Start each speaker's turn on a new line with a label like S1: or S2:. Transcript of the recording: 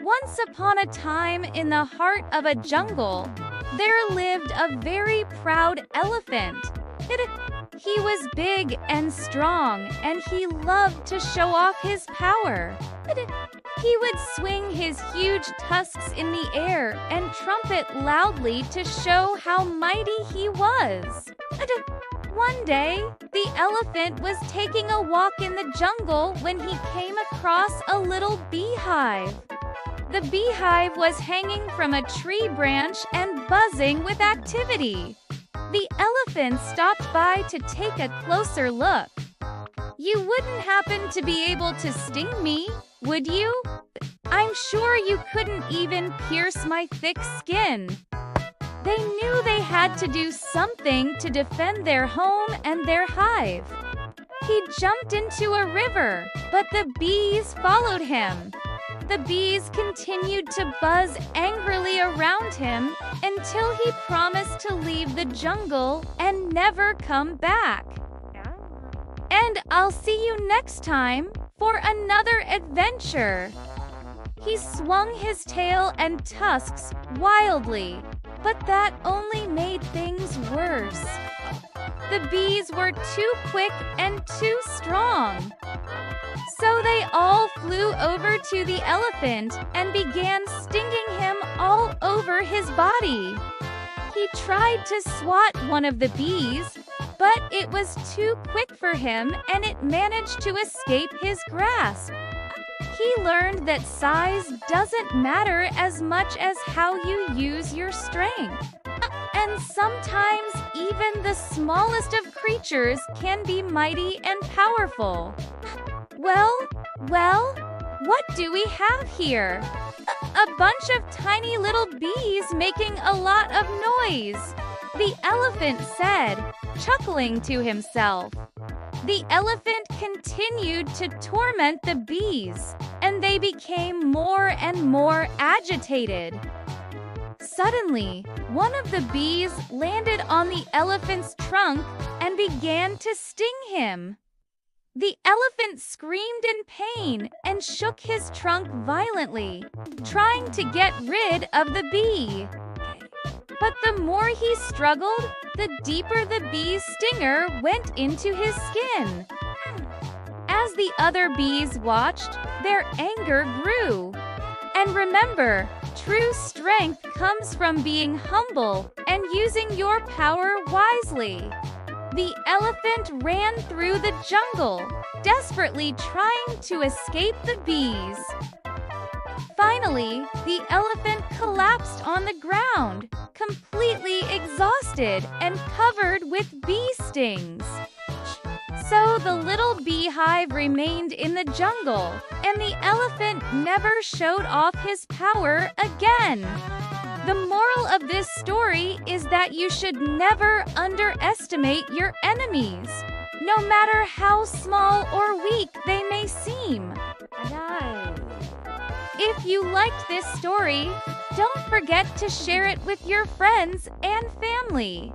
S1: Once upon a time in the heart of a jungle, there lived a very proud elephant. He was big and strong, and he loved to show off his power. He would swing his huge tusks in the air and trumpet loudly to show how mighty he was. One day, the elephant was taking a walk in the jungle when he came across a little beehive. The beehive was hanging from a tree branch and buzzing with activity. The elephant stopped by to take a closer look. "You wouldn't happen to be able to sting me, would you? I'm sure you couldn't even pierce my thick skin." They knew they had to do something to defend their home and their hive. He jumped into a river, but the bees followed him. The bees continued to buzz angrily around him until he promised to leave the jungle and never come back. And I'll see you next time for another adventure. He swung his tail and tusks wildly, but that only made things worse. The bees were too quick and too strong. So they all flew over to the elephant and began stinging him all over his body. He tried to swat one of the bees, but it was too quick for him and it managed to escape his grasp. He learned that size doesn't matter as much as how you use your strength. And sometimes even the smallest of creatures can be mighty and powerful. Well, what do we have here? A bunch of tiny little bees making a lot of noise, the elephant said, chuckling to himself. The elephant continued to torment the bees, and they became more and more agitated. Suddenly, one of the bees landed on the elephant's trunk and began to sting him. The elephant screamed in pain and shook his trunk violently, trying to get rid of the bee. But the more he struggled, the deeper the bee's stinger went into his skin. As the other bees watched, their anger grew. And remember, true strength comes from being humble and using your power wisely. The elephant ran through the jungle, desperately trying to escape the bees. Finally, the elephant collapsed on the ground, completely exhausted and covered with bee stings. So the little beehive remained in the jungle, and the elephant never showed off his power again. The moral of this story is that you should never underestimate your enemies, no matter how small or weak they may seem. If you liked this story, don't forget to share it with your friends and family.